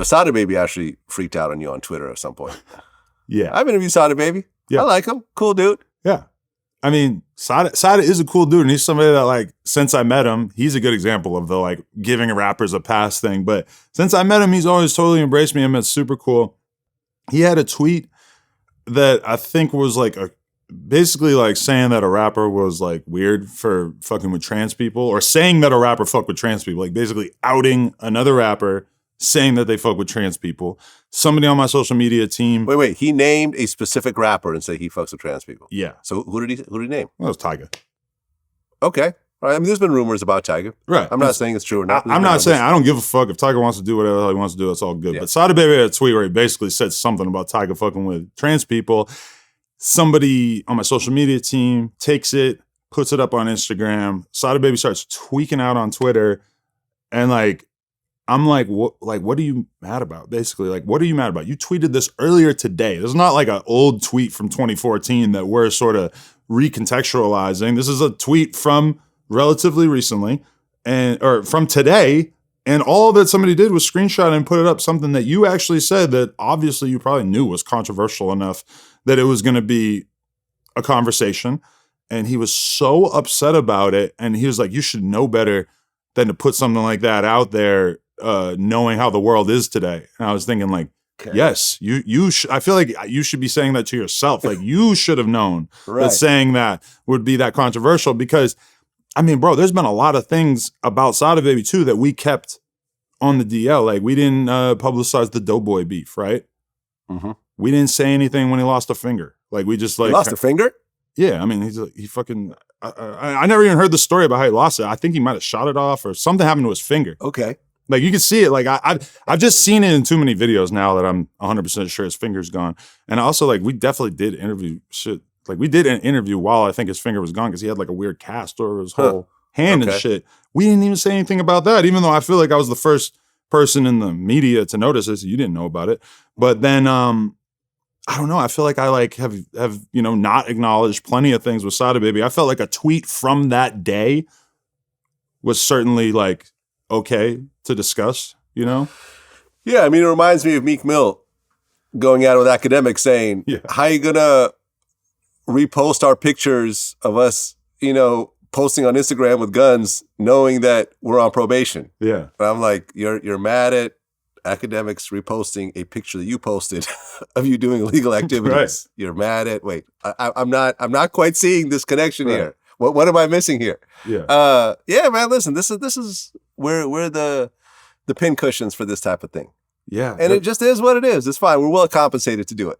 Sada Baby actually freaked out on you on Twitter at some point. Yeah. I've interviewed Sada Baby. Yeah. I like him. Cool dude. Yeah. I mean, Sada is a cool dude, and he's somebody that, like, since I met him, he's a good example of the, like, giving rappers a pass thing. But since I met him, he's always totally embraced me, and it's super cool. He had a tweet that I think was, like, basically, like, saying that a rapper was, like, weird for fucking with trans people, or saying that a rapper fucked with trans people, like, basically outing another rapper, saying that they fuck with trans people. Somebody on my social media team. Wait. He named a specific rapper and said he fucks with trans people. Yeah. So who did he name? Well, it was Tyga. Okay. All right. I mean, there's been rumors about Tyga. Right. I'm not saying it's true or not. I'm not saying, I don't give a fuck. If Tyga wants to do whatever he wants to do, it's all good. Yeah. But Sada Baby had a tweet where he basically said something about Tyga fucking with trans people. Somebody on my social media team takes it, puts it up on Instagram. Sada Baby starts tweaking out on Twitter, and, like, I'm like, what are you mad about? Basically, like, what are you mad about? You tweeted this earlier today. This is not like an old tweet from 2014 that we're sort of recontextualizing. This is a tweet from relatively recently, or from today. And all that somebody did was screenshot and put it up, something that you actually said that obviously you probably knew was controversial enough that it was going to be a conversation. And he was so upset about it. And he was like, you should know better than to put something like that out there, knowing how the world is today. And I was thinking, like, yes, you I feel like you should be saying that to yourself. Like, you should have known that saying that would be that controversial, because, I mean, bro, there's been a lot of things about Sada Baby too that we kept on the DL. Like, we didn't publicize the Doughboy beef, right? Mm-hmm. We didn't say anything when he lost a finger. Like, we just, like, he lost a finger? Yeah, I mean, he fucking. I never even heard the story about how he lost it. I think he might have shot it off, or something happened to his finger. Okay. Like, you can see it. Like, I've just seen it in too many videos now that I'm 100% sure his finger's gone. And also, like, we definitely did interview shit. Like, we did an interview while I think his finger was gone, because he had, like, a weird cast over his whole hand and shit. We didn't even say anything about that, even though I feel like I was the first person in the media to notice this. You didn't know about it. But then, I don't know. I feel like I, like, have not acknowledged plenty of things with Sada Baby. I felt like a tweet from that day was certainly, like, okay to discuss, Yeah, I mean, it reminds me of Meek Mill going out with academics saying, how you gonna repost our pictures of us, posting on Instagram with guns, knowing that we're on probation? Yeah. And I'm like, you're mad at academics reposting a picture that you posted of you doing illegal activities. Right. You're mad at, I'm not quite seeing this connection here. What am I missing here? Yeah. Yeah, man, listen, this is we're the pin cushions for this type of thing. Yeah. And it just is what it is. It's fine. We're well compensated to do it.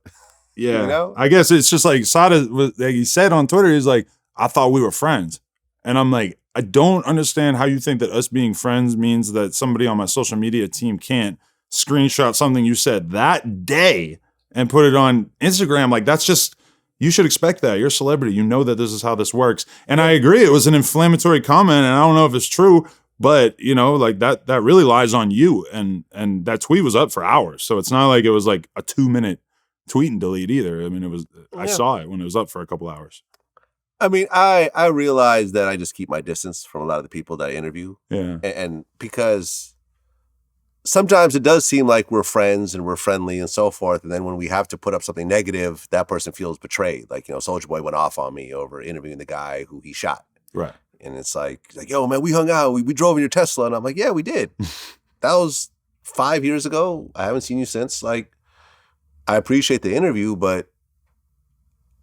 Yeah. I guess it's just like Sada, like he said on Twitter, he's like, I thought we were friends. And I'm like, I don't understand how you think that us being friends means that somebody on my social media team can't screenshot something you said that day and put it on Instagram. Like, that's just, you should expect that. You're a celebrity. You know that this is how this works. And I agree, it was an inflammatory comment, and I don't know if it's true, but, like, that really lies on you. And that tweet was up for hours. So it's not like it was like a 2-minute tweet and delete either. I mean, it was, I saw it when it was up for a couple hours. I mean, I realize that I just keep my distance from a lot of the people that I interview. Yeah. And because sometimes it does seem like we're friends and we're friendly and so forth. And then when we have to put up something negative, that person feels betrayed. Like, Soulja Boy went off on me over interviewing the guy who he shot. Right. And it's like, yo, man, we hung out. We drove in your Tesla. And I'm like, yeah, we did. That was 5 years ago. I haven't seen you since. Like, I appreciate the interview, but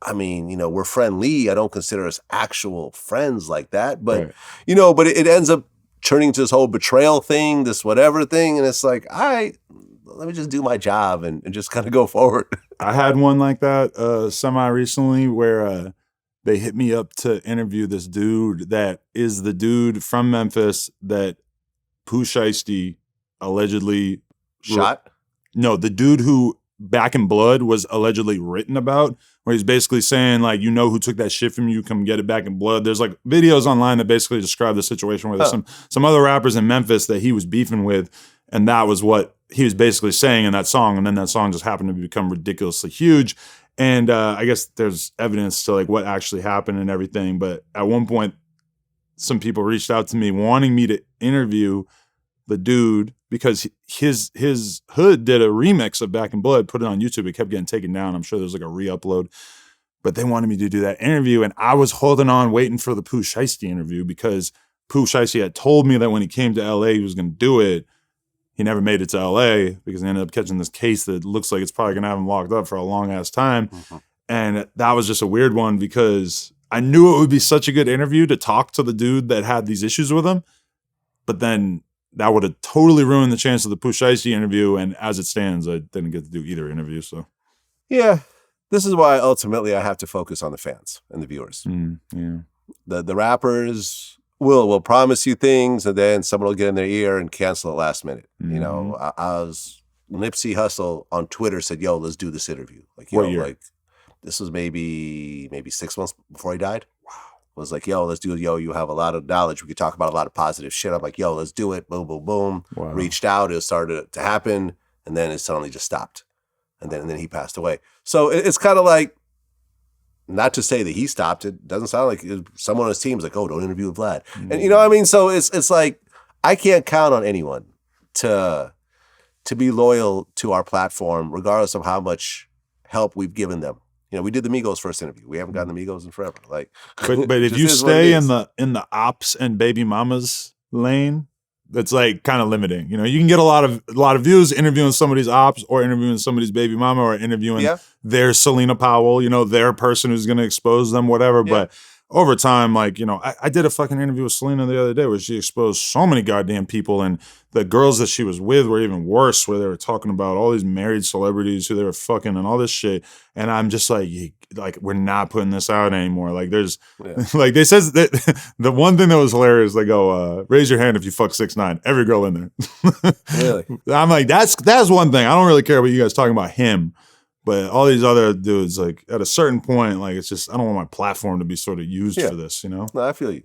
I mean, we're friendly. I don't consider us actual friends like that. But, but it ends up turning into this whole betrayal thing, this whatever thing. And it's like, let me just do my job and just kind of go forward. I had one like that semi-recently where they hit me up to interview this dude that is the dude from Memphis that Pooh Shiesty allegedly shot. No, the dude who Back in Blood was allegedly written about, where he's basically saying, like, who took that shit from you, come get it back in blood. There's, like, videos online that basically describe the situation where there's some other rappers in Memphis that he was beefing with, and that was what he was basically saying in that song, and then that song just happened to become ridiculously huge. And I guess there's evidence to, like, what actually happened and everything, but at one point, some people reached out to me wanting me to interview the dude because his hood did a remix of Back in Blood, put it on YouTube. It kept getting taken down. I'm sure there's like a re-upload. But they wanted me to do that interview, and I was holding on, waiting for the Pooh Shiesty interview because Pooh Shiesty had told me that when he came to LA, he was going to do it. He never made it to LA because he ended up catching this case that looks like it's probably going to have him locked up for a long ass time. Mm-hmm. And that was just a weird one because I knew it would be such a good interview to talk to the dude that had these issues with him. But then that would have totally ruined the chance of the Pooh Shiesty interview. And as it stands, I didn't get to do either interview. So, yeah. This is why ultimately I have to focus on the fans and the viewers. Yeah. The rappers will promise you things, and then someone will get in their ear and cancel it last minute. Mm-hmm. You know, I was Nipsey Hussle on Twitter said, "Yo, let's do this interview." Like, what year? Like this was maybe 6 months before he died. Wow. I was like, "Yo, let's do it. Yo, you have a lot of knowledge. We could talk about a lot of positive shit." I'm like, "Yo, let's do it." Boom, boom, boom. Wow. Reached out. It started to happen, and then it suddenly just stopped. And then he passed away. So it's kind of like, not to say that he stopped it. Doesn't sound like someone on his team's like, "Oh, don't interview with Vlad." Mm-hmm. And you know what I mean? So it's like, I can't count on anyone to be loyal to our platform, regardless of how much help we've given them. You know, we did the Migos first interview. We haven't gotten the Migos in forever. Like, but if you stay in the ops and baby mamas lane, that's like kind of limiting. You know, you can get a lot of views interviewing somebody's ops or interviewing somebody's baby mama or interviewing their Selena Powell, you know, their person who's going to expose them, whatever. Yeah. But over time, like, you know, I did a fucking interview with Selena the other day where she exposed so many goddamn people, and the girls that she was with were even worse, where they were talking about all these married celebrities who they were fucking and all this shit. And I'm just like, we're not putting this out anymore. Like, there's, like, they says that the one thing that was hilarious, they go, raise your hand if you fuck 6ix9ine. Every girl in there. Really? I'm like, that's one thing. I don't really care about you guys talking about him. But all these other dudes, like, at a certain point, like, it's just, I don't want my platform to be sort of used for this, you know? No, I feel you.